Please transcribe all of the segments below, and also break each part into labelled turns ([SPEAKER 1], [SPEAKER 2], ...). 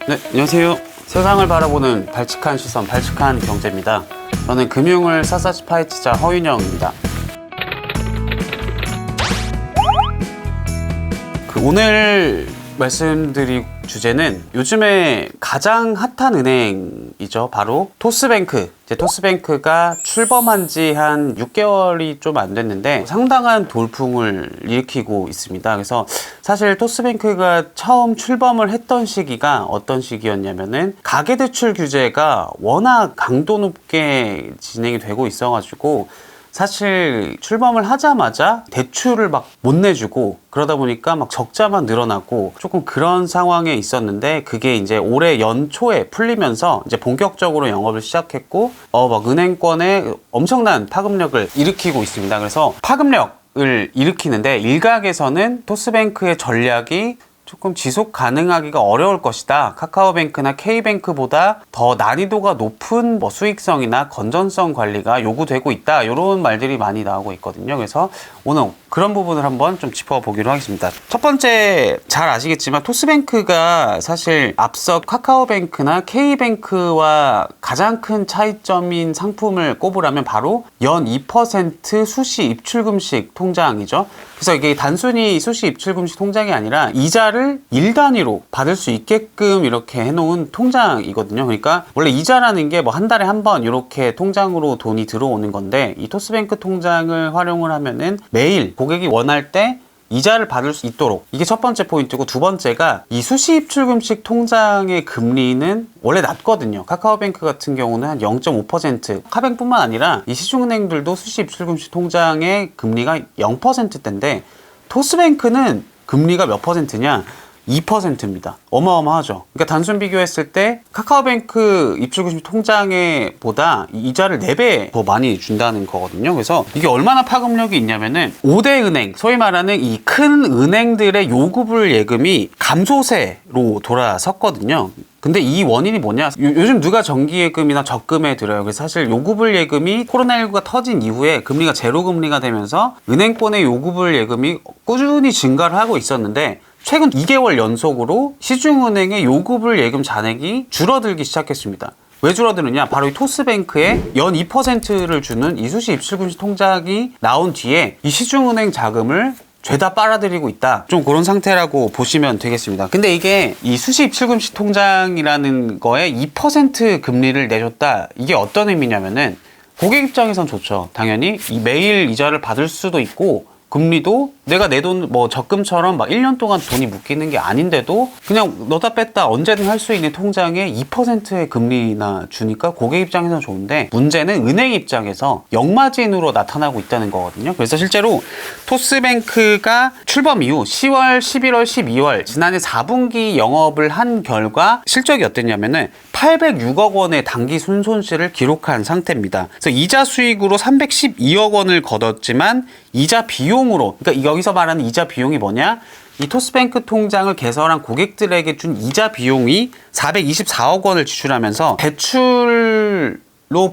[SPEAKER 1] 네, 안녕하세요. 세상을 바라보는 발칙한 시선, 발칙한 경제입니다. 저는 금융을 샅샅이 파헤치자 허윤영입니다. 오늘 말씀드릴 주제는 요즘에 가장 핫한 은행이죠. 바로 토스뱅크. 토스뱅크가 출범한 지 한 6개월이 좀 안 됐는데 상당한 돌풍을 일으키고 있습니다. 그래서 사실 토스뱅크가 처음 출범을 했던 시기가 어떤 시기였냐면은 가계대출 규제가 워낙 강도 높게 진행이 되고 있어가지고 사실 출범을 하자마자 대출을 막 못 내주고 그러다 보니까 막 적자만 늘어나고 조금 그런 상황에 있었는데 그게 이제 올해 연초에 풀리면서 이제 본격적으로 영업을 시작했고 막 은행권에 엄청난 파급력을 일으키고 있습니다. 그래서 파급력을 일으키는데 일각에서는 토스뱅크의 전략이 조금 지속 가능하기가 어려울 것이다. 카카오뱅크나 K뱅크보다 더 난이도가 높은 수익성이나 건전성 관리가 요구되고 있다. 이런 말들이 많이 나오고 있거든요. 그래서 오늘 그런 부분을 한번 좀 짚어보기로 하겠습니다. 첫 번째, 잘 아시겠지만 토스뱅크가 사실 앞서 카카오뱅크나 K뱅크와 가장 큰 차이점인 상품을 꼽으라면 바로 연 2% 수시 입출금식 통장이죠. 그래서 이게 단순히 수시 입출금식 통장이 아니라 이자를 1단위로 받을 수 있게끔 이렇게 해놓은 통장이거든요. 그러니까 원래 이자라는 게 한 달에 한 번 이렇게 통장으로 돈이 들어오는 건데 이 토스뱅크 통장을 활용을 하면은 매일 고객이 원할 때 이자를 받을 수 있도록, 이게 첫 번째 포인트고, 두 번째가 이 수시 입출금식 통장의 금리는 원래 낮거든요. 카카오뱅크 같은 경우는 한 0.5%, 카뱅뿐만 아니라 이 시중은행들도 수시 입출금식 통장의 금리가 0%대인데 토스뱅크는 금리가 몇 퍼센트냐? 2%입니다. 어마어마하죠. 그러니까 단순 비교했을 때 카카오뱅크 입출금식 통장에 보다 이자를 4배 더 많이 준다는 거거든요. 그래서 이게 얼마나 파급력이 있냐면은 5대 은행, 소위 말하는 이 큰 은행들의 요구불 예금이 감소세로 돌아섰거든요. 근데 이 원인이 뭐냐? 요즘 누가 정기예금이나 적금에 들어요. 그래서 사실 요구불 예금이 코로나19가 터진 이후에 금리가 제로 금리가 되면서 은행권의 요구불 예금이 꾸준히 증가를 하고 있었는데 최근 2개월 연속으로 시중은행의 요구불 예금 잔액이 줄어들기 시작했습니다. 왜 줄어드느냐? 바로 이 토스뱅크의 연 2%를 주는 이 수시 입출금식 통장이 나온 뒤에 이 시중은행 자금을 죄다 빨아들이고 있다. 좀 그런 상태라고 보시면 되겠습니다. 근데 이게 이 수시 입출금식 통장이라는 거에 2% 금리를 내줬다. 이게 어떤 의미냐면은 고객 입장에선 좋죠. 당연히 이 매일 이자를 받을 수도 있고 금리도 내가 내 돈 적금처럼 막 1년 동안 돈이 묶이는 게 아닌데도 그냥 넣다 뺐다 언제든 할 수 있는 통장에 2%의 금리나 주니까 고객 입장에서는 좋은데 문제는 은행 입장에서 역마진으로 나타나고 있다는 거거든요. 그래서 실제로 토스뱅크가 출범 이후 10월, 11월, 12월 지난해 4분기 영업을 한 결과 실적이 어땠냐면은 806억 원의 당기 순손실을 기록한 상태입니다. 그래서 이자 수익으로 312억 원을 거뒀지만 이자 비용으로, 그러니까 여기서 말하는 이자 비용이 뭐냐? 이 토스뱅크 통장을 개설한 고객들에게 준 이자 비용이 424억 원을 지출하면서 대출로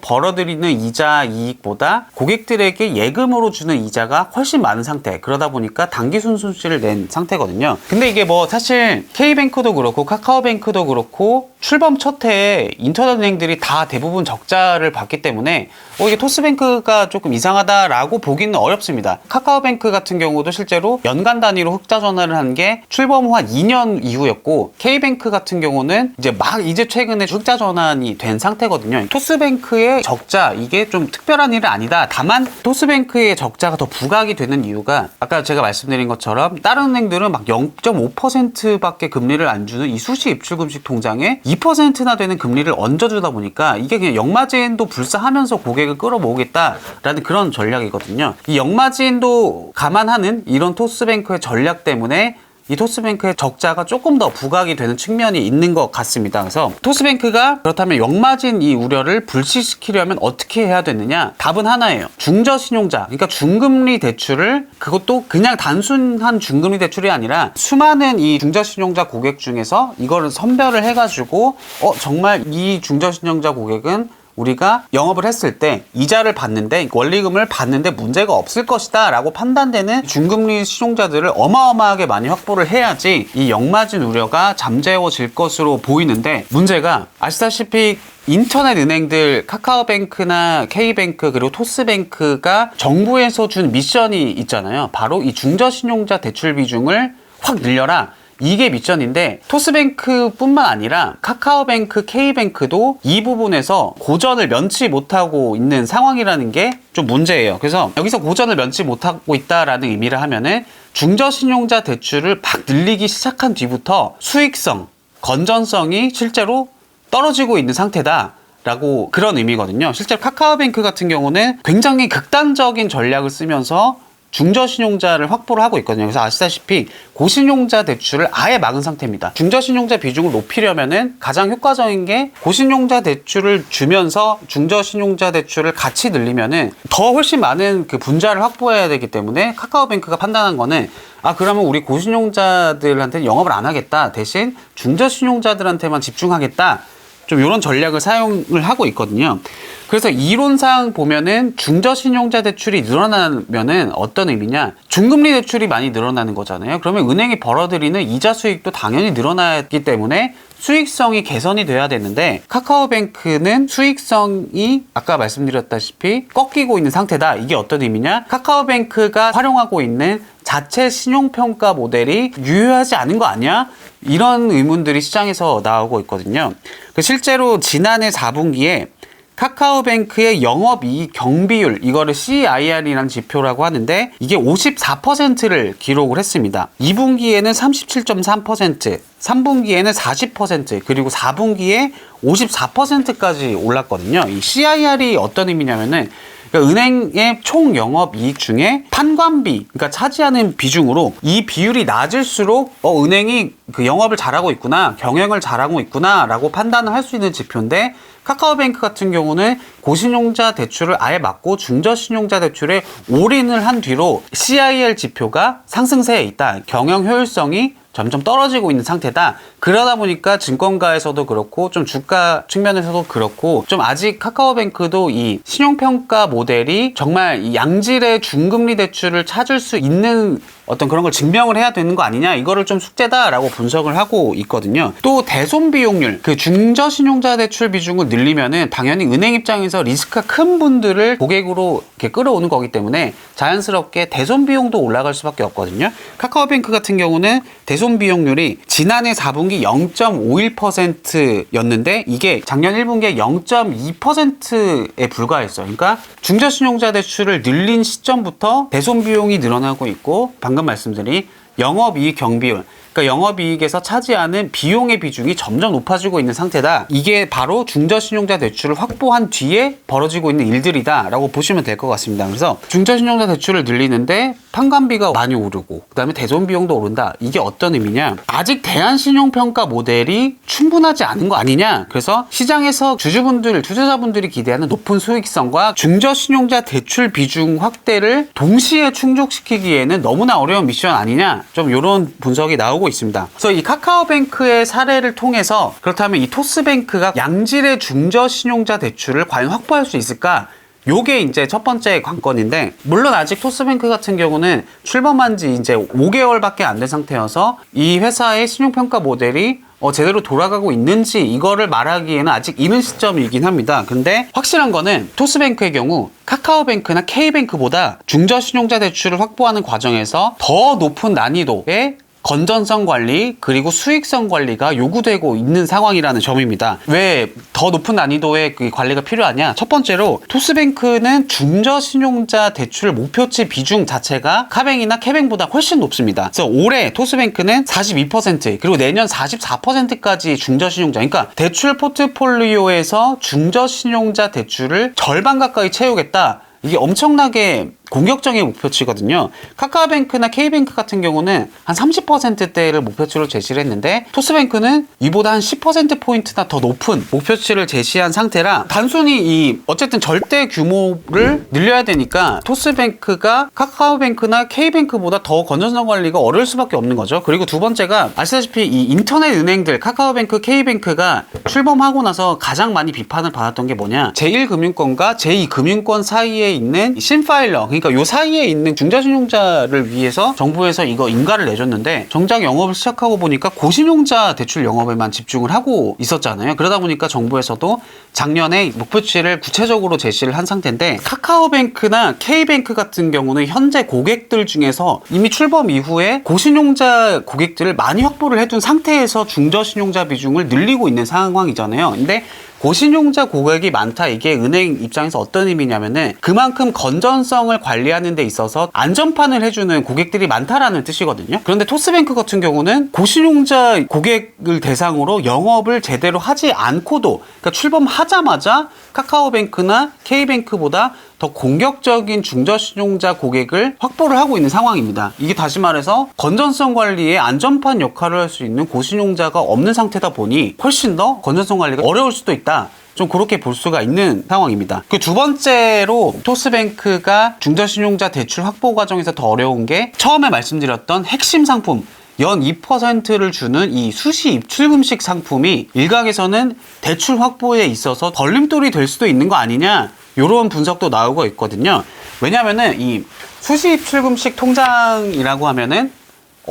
[SPEAKER 1] 벌어들이는 이자 이익보다 고객들에게 예금으로 주는 이자가 훨씬 많은 상태. 그러다 보니까 당기 순손실을 낸 상태거든요. 근데 이게 사실 K뱅크도 그렇고 카카오뱅크도 그렇고 출범 첫 해에 인터넷은행들이 다 대부분 적자를 봤기 때문에 이게 토스뱅크가 조금 이상하다라고 보기는 어렵습니다. 카카오뱅크 같은 경우도 실제로 연간 단위로 흑자 전환을 한 게 출범 후 한 2년 이후였고 K뱅크 같은 경우는 이제 최근에 흑자 전환이 된 상태거든요. 토스뱅크의 적자, 이게 좀 특별한 일은 아니다. 다만 토스뱅크의 적자가 더 부각이 되는 이유가 아까 제가 말씀드린 것처럼 다른 은행들은 막 0.5%밖에 금리를 안 주는 이 수시 입출금식 통장에 2%나 되는 금리를 얹어주다 보니까 이게 그냥 역마진도 불사하면서 고객을 끌어모으겠다라는 그런 전략이거든요. 이 역마진도 감안하는 이런 토스뱅크의 전략 때문에 이 토스뱅크의 적자가 조금 더 부각이 되는 측면이 있는 것 같습니다. 그래서 토스뱅크가 그렇다면 역마진 이 우려를 불식시키려면 어떻게 해야 되느냐? 답은 하나예요. 중저신용자, 그러니까 중금리 대출을, 그것도 그냥 단순한 중금리 대출이 아니라 수많은 이 중저신용자 고객 중에서 이거를 선별을 해가지고 정말 이 중저신용자 고객은 우리가 영업을 했을 때 이자를 받는데 원리금을 받는데 문제가 없을 것이다 라고 판단되는 중금리 신용자들을 어마어마하게 많이 확보를 해야지 이 역마진 우려가 잠재워질 것으로 보이는데, 문제가 아시다시피 인터넷 은행들 카카오뱅크나 K뱅크 그리고 토스뱅크가 정부에서 준 미션이 있잖아요. 바로 이 중저신용자 대출 비중을 확 늘려라, 이게 미션인데, 토스뱅크 뿐만 아니라 카카오뱅크, K뱅크도 이 부분에서 고전을 면치 못하고 있는 상황이라는 게 좀 문제예요. 그래서 여기서 고전을 면치 못하고 있다라는 의미를 하면은 중저신용자 대출을 막 늘리기 시작한 뒤부터 수익성, 건전성이 실제로 떨어지고 있는 상태다 라고, 그런 의미거든요. 실제로 카카오뱅크 같은 경우는 굉장히 극단적인 전략을 쓰면서 중저신용자를 확보를 하고 있거든요. 그래서 아시다시피 고신용자 대출을 아예 막은 상태입니다. 중저신용자 비중을 높이려면은 가장 효과적인 게 고신용자 대출을 주면서 중저신용자 대출을 같이 늘리면은 더 훨씬 많은 그 분자를 확보해야 되기 때문에 카카오뱅크가 판단한 거는, 그러면 우리 고신용자들한테는 영업을 안 하겠다, 대신 중저신용자들한테만 집중하겠다, 좀 이런 전략을 사용을 하고 있거든요. 그래서 이론상 보면은 중저신용자 대출이 늘어나면은 어떤 의미냐, 중금리 대출이 많이 늘어나는 거잖아요. 그러면 은행이 벌어들이는 이자 수익도 당연히 늘어나기 때문에 수익성이 개선이 돼야 되는데, 카카오뱅크는 수익성이 아까 말씀드렸다시피 꺾이고 있는 상태다. 이게 어떤 의미냐, 카카오뱅크가 활용하고 있는 자체 신용평가 모델이 유효하지 않은 거 아니야? 이런 의문들이 시장에서 나오고 있거든요. 실제로 지난해 4분기에 카카오뱅크의 영업이익 경비율, 이거를 CIR이라는 지표라고 하는데, 이게 54%를 기록을 했습니다. 2분기에는 37.3%, 3분기에는 40%, 그리고 4분기에 54%까지 올랐거든요. 이 CIR이 어떤 의미냐면은, 그러니까 은행의 총 영업이익 중에 판관비, 그러니까 차지하는 비중으로 이 비율이 낮을수록 은행이 그 영업을 잘하고 있구나, 경영을 잘하고 있구나 라고 판단을 할 수 있는 지표인데, 카카오뱅크 같은 경우는 고신용자 대출을 아예 막고 중저신용자 대출에 올인을 한 뒤로 CIR 지표가 상승세에 있다, 경영 효율성이 점점 떨어지고 있는 상태다. 그러다 보니까 증권가에서도 그렇고 좀 주가 측면에서도 그렇고 좀 아직 카카오뱅크도 이 신용평가 모델이 정말 이 양질의 중금리 대출을 찾을 수 있는 어떤 그런 걸 증명을 해야 되는 거 아니냐, 이거를 좀 숙제다라고 분석을 하고 있거든요. 또 대손 비용률, 그 중저신용자 대출 비중을 늘리면은 당연히 은행 입장에서 리스크가 큰 분들을 고객으로 이렇게 끌어오는 거기 때문에 자연스럽게 대손 비용도 올라갈 수밖에 없거든요. 카카오뱅크 같은 경우는 대손 비용률이 지난해 4분기 0.51%였는데 이게 작년 1분기에 0.2%에 불과했어요. 그러니까 중저신용자 대출을 늘린 시점부터 대손 비용이 늘어나고 있고, 방금 말씀드린 영업이익 경비율, 그러니까 영업이익에서 차지하는 비용의 비중이 점점 높아지고 있는 상태다. 이게 바로 중저신용자 대출을 확보한 뒤에 벌어지고 있는 일들이다 라고 보시면 될 것 같습니다. 그래서 중저신용자 대출을 늘리는데 판관비가 많이 오르고 그 다음에 대손 비용도 오른다. 이게 어떤 의미냐, 아직 대안신용평가 모델이 충분하지 않은 거 아니냐. 그래서 시장에서 투자자분들이 기대하는 높은 수익성과 중저신용자 대출 비중 확대를 동시에 충족시키기에는 너무나 어려운 미션 아니냐, 좀 이런 분석이 나오고 있습니다. 그래서 이 카카오뱅크의 사례를 통해서 그렇다면 이 토스뱅크가 양질의 중저신용자 대출을 과연 확보할 수 있을까? 요게 이제 첫 번째 관건인데, 물론 아직 토스뱅크 같은 경우는 출범한 지 이제 5개월밖에 안 된 상태여서 이 회사의 신용평가 모델이 제대로 돌아가고 있는지 이거를 말하기에는 아직 이른 시점이긴 합니다. 근데 확실한 거는 토스뱅크의 경우 카카오뱅크나 K뱅크보다 중저신용자 대출을 확보하는 과정에서 더 높은 난이도의 건전성 관리 그리고 수익성 관리가 요구되고 있는 상황이라는 점입니다. 왜 더 높은 난이도의 그 관리가 필요하냐? 첫 번째로 토스뱅크는 중저신용자 대출 목표치 비중 자체가 카뱅이나 K뱅보다 훨씬 높습니다. 그래서 올해 토스뱅크는 42% 그리고 내년 44%까지 중저신용자, 그러니까 대출 포트폴리오에서 중저신용자 대출을 절반 가까이 채우겠다. 이게 엄청나게 공격적인 목표치거든요. 카카오뱅크나 K뱅크 같은 경우는 한 30%대를 목표치로 제시를 했는데 토스뱅크는 이보다 한 10%포인트나 더 높은 목표치를 제시한 상태라 단순히 어쨌든 절대 규모를 늘려야 되니까 토스뱅크가 카카오뱅크나 K뱅크보다 더 건전성 관리가 어려울 수밖에 없는 거죠. 그리고 두 번째가 아시다시피 이 인터넷 은행들 카카오뱅크, K뱅크가 출범하고 나서 가장 많이 비판을 받았던 게 뭐냐, 제1금융권과 제2금융권 사이에 있는 신파일러, 그러니까 요 사이에 있는 중저신용자를 위해서 정부에서 이거 인가를 내줬는데 정작 영업을 시작하고 보니까 고신용자 대출 영업에만 집중을 하고 있었잖아요. 그러다 보니까 정부에서도 작년에 목표치를 구체적으로 제시를 한 상태인데 카카오뱅크나 K뱅크 같은 경우는 현재 고객들 중에서 이미 출범 이후에 고신용자 고객들을 많이 확보를 해둔 상태에서 중저신용자 비중을 늘리고 있는 상황이잖아요. 근데 고신용자 고객이 많다, 이게 은행 입장에서 어떤 의미냐면은 그만큼 건전성을 관리하는 데 있어서 안전판을 해주는 고객들이 많다라는 뜻이거든요. 그런데 토스뱅크 같은 경우는 고신용자 고객을 대상으로 영업을 제대로 하지 않고도, 그러니까 출범하자마자 카카오뱅크나 K뱅크보다 더 공격적인 중저신용자 고객을 확보를 하고 있는 상황입니다. 이게 다시 말해서 건전성 관리에 안전판 역할을 할 수 있는 고신용자가 없는 상태다 보니 훨씬 더 건전성 관리가 어려울 수도 있다, 좀 그렇게 볼 수가 있는 상황입니다. 그 두 번째로 토스뱅크가 중저신용자 대출 확보 과정에서 더 어려운 게 처음에 말씀드렸던 핵심 상품, 연 2%를 주는 이 수시 입출금식 상품이 일각에서는 대출 확보에 있어서 걸림돌이 될 수도 있는 거 아니냐, 이런 분석도 나오고 있거든요. 왜냐면은 이 수시 입출금식 통장이라고 하면은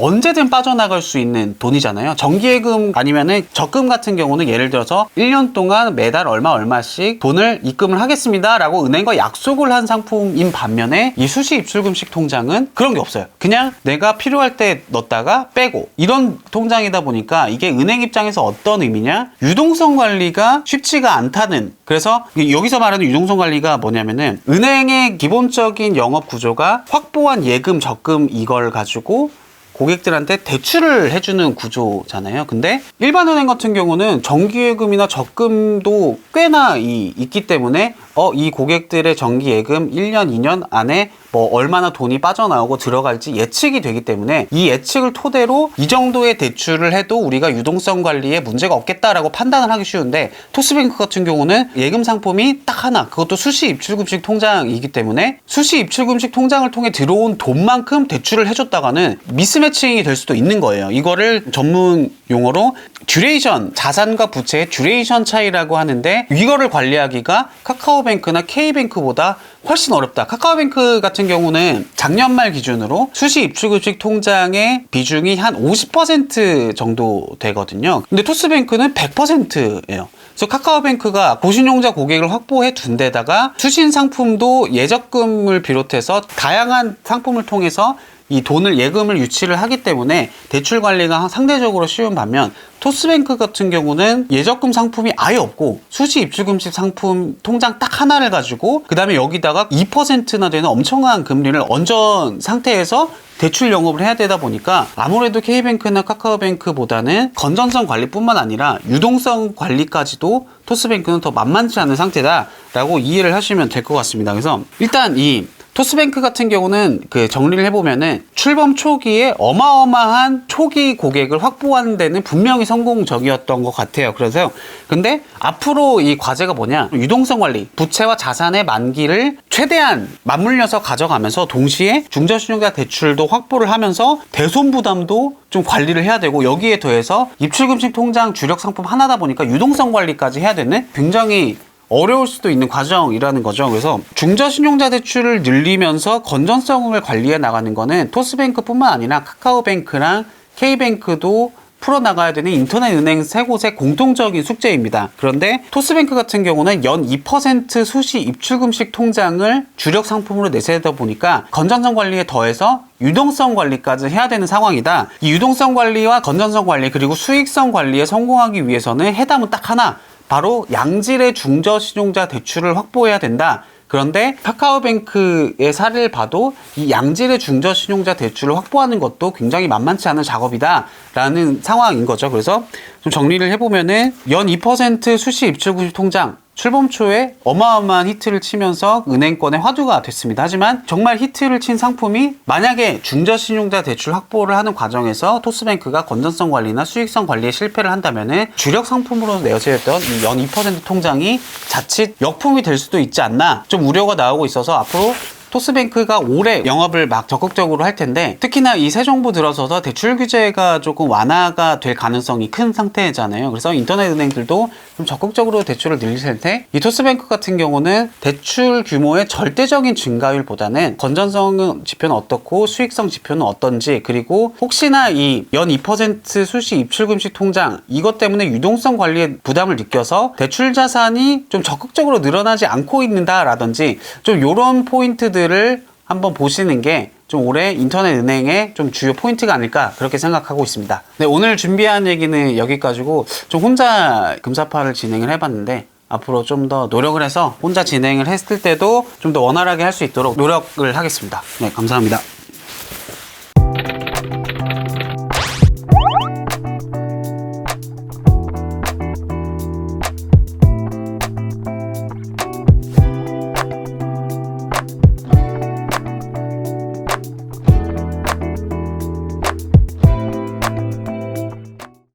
[SPEAKER 1] 언제든 빠져나갈 수 있는 돈이잖아요. 정기예금 아니면은 적금 같은 경우는 예를 들어서 1년 동안 매달 얼마씩 돈을 입금을 하겠습니다 라고 은행과 약속을 한 상품인 반면에 이 수시 입출금식 통장은 그런 게 없어요. 그냥 내가 필요할 때 넣었다가 빼고 이런 통장이다 보니까 이게 은행 입장에서 어떤 의미냐, 유동성 관리가 쉽지가 않다는, 그래서 여기서 말하는 유동성 관리가 뭐냐면은 은행의 기본적인 영업 구조가 확보한 예금, 적금 이걸 가지고 고객들한테 대출을 해주는 구조잖아요. 근데 일반 은행 같은 경우는 정기예금이나 적금도 꽤나 있기 때문에 이 고객들의 정기예금 1년, 2년 안에 뭐 얼마나 돈이 빠져나오고 들어갈지 예측이 되기 때문에 이 예측을 토대로 이 정도의 대출을 해도 우리가 유동성 관리에 문제가 없겠다라고 판단을 하기 쉬운데 토스뱅크 같은 경우는 예금 상품이 딱 하나, 그것도 수시 입출금식 통장이기 때문에 수시 입출금식 통장을 통해 들어온 돈만큼 대출을 해줬다가는 미스매칭이 될 수도 있는 거예요. 이거를 전문 용어로 듀레이션, 자산과 부채의 듀레이션 차이라고 하는데 이거를 관리하기가 카카오뱅크나 K뱅크보다 훨씬 어렵다. 카카오뱅크 같은 경우는 작년 말 기준으로 수시 입출금식 통장의 비중이 한 50% 정도 되거든요. 근데 토스뱅크는 100%예요. 그래서 카카오뱅크가 고신용자 고객을 확보해 둔 데다가 수신 상품도 예적금을 비롯해서 다양한 상품을 통해서 이 돈을 예금을 유치를 하기 때문에 대출 관리가 상대적으로 쉬운 반면 토스뱅크 같은 경우는 예적금 상품이 아예 없고 수시 입출금식 상품 통장 딱 하나를 가지고 그 다음에 여기다가 2%나 되는 엄청난 금리를 얹은 상태에서 대출 영업을 해야 되다 보니까 아무래도 K뱅크나 카카오뱅크보다는 건전성 관리뿐만 아니라 유동성 관리까지도 토스뱅크는 더 만만치 않은 상태다라고 이해를 하시면 될 것 같습니다. 그래서 일단 이 토스뱅크 같은 경우는 그 정리를 해보면은 출범 초기에 어마어마한 초기 고객을 확보하는 데는 분명히 성공적이었던 것 같아요. 그래서 근데 앞으로 이 과제가 뭐냐, 유동성 관리, 부채와 자산의 만기를 최대한 맞물려서 가져가면서 동시에 중저신용자 대출도 확보를 하면서 대손 부담도 좀 관리를 해야 되고 여기에 더해서 입출금식 통장 주력 상품 하나다 보니까 유동성 관리까지 해야 되는 굉장히 어려울 수도 있는 과정이라는 거죠. 그래서 중저신용자 대출을 늘리면서 건전성을 관리해 나가는 거는 토스뱅크뿐만 아니라 카카오뱅크랑 K뱅크도 풀어나가야 되는 인터넷 은행 세 곳의 공통적인 숙제입니다. 그런데 토스뱅크 같은 경우는 연 2% 수시 입출금식 통장을 주력 상품으로 내세우다 보니까 건전성 관리에 더해서 유동성 관리까지 해야 되는 상황이다. 이 유동성 관리와 건전성 관리 그리고 수익성 관리에 성공하기 위해서는 해답은 딱 하나, 바로 양질의 중저신용자 대출을 확보해야 된다. 그런데 카카오뱅크의 사례를 봐도 이 양질의 중저신용자 대출을 확보하는 것도 굉장히 만만치 않은 작업이다 라는 상황인 거죠. 그래서 좀 정리를 해보면은 연 2% 수시 입출금식 통장, 출범 초에 어마어마한 히트를 치면서 은행권의 화두가 됐습니다. 하지만 정말 히트를 친 상품이 만약에 중저신용자 대출 확보를 하는 과정에서 토스뱅크가 건전성 관리나 수익성 관리에 실패를 한다면은 주력 상품으로 내어졌던 이 연 2% 통장이 자칫 역품이 될 수도 있지 않나 좀 우려가 나오고 있어서 앞으로 토스뱅크가 올해 영업을 막 적극적으로 할 텐데, 특히나 이 새 정부 들어서서 대출 규제가 조금 완화가 될 가능성이 큰 상태잖아요. 그래서 인터넷 은행들도 좀 적극적으로 대출을 늘릴 텐데, 이 토스뱅크 같은 경우는 대출 규모의 절대적인 증가율보다는 건전성 지표는 어떻고 수익성 지표는 어떤지, 그리고 혹시나 이 연 2% 수시 입출금식 통장 이것 때문에 유동성 관리에 부담을 느껴서 대출 자산이 좀 적극적으로 늘어나지 않고 있는다라든지 좀 이런 포인트들을 한번 보시는 게 좀 올해 인터넷 은행의 좀 주요 포인트가 아닐까 그렇게 생각하고 있습니다. 네, 오늘 준비한 얘기는 여기까지고, 좀 혼자 금사파를 진행을 해봤는데 앞으로 좀 더 노력을 해서 혼자 진행을 했을 때도 좀 더 원활하게 할 수 있도록 노력을 하겠습니다. 네, 감사합니다.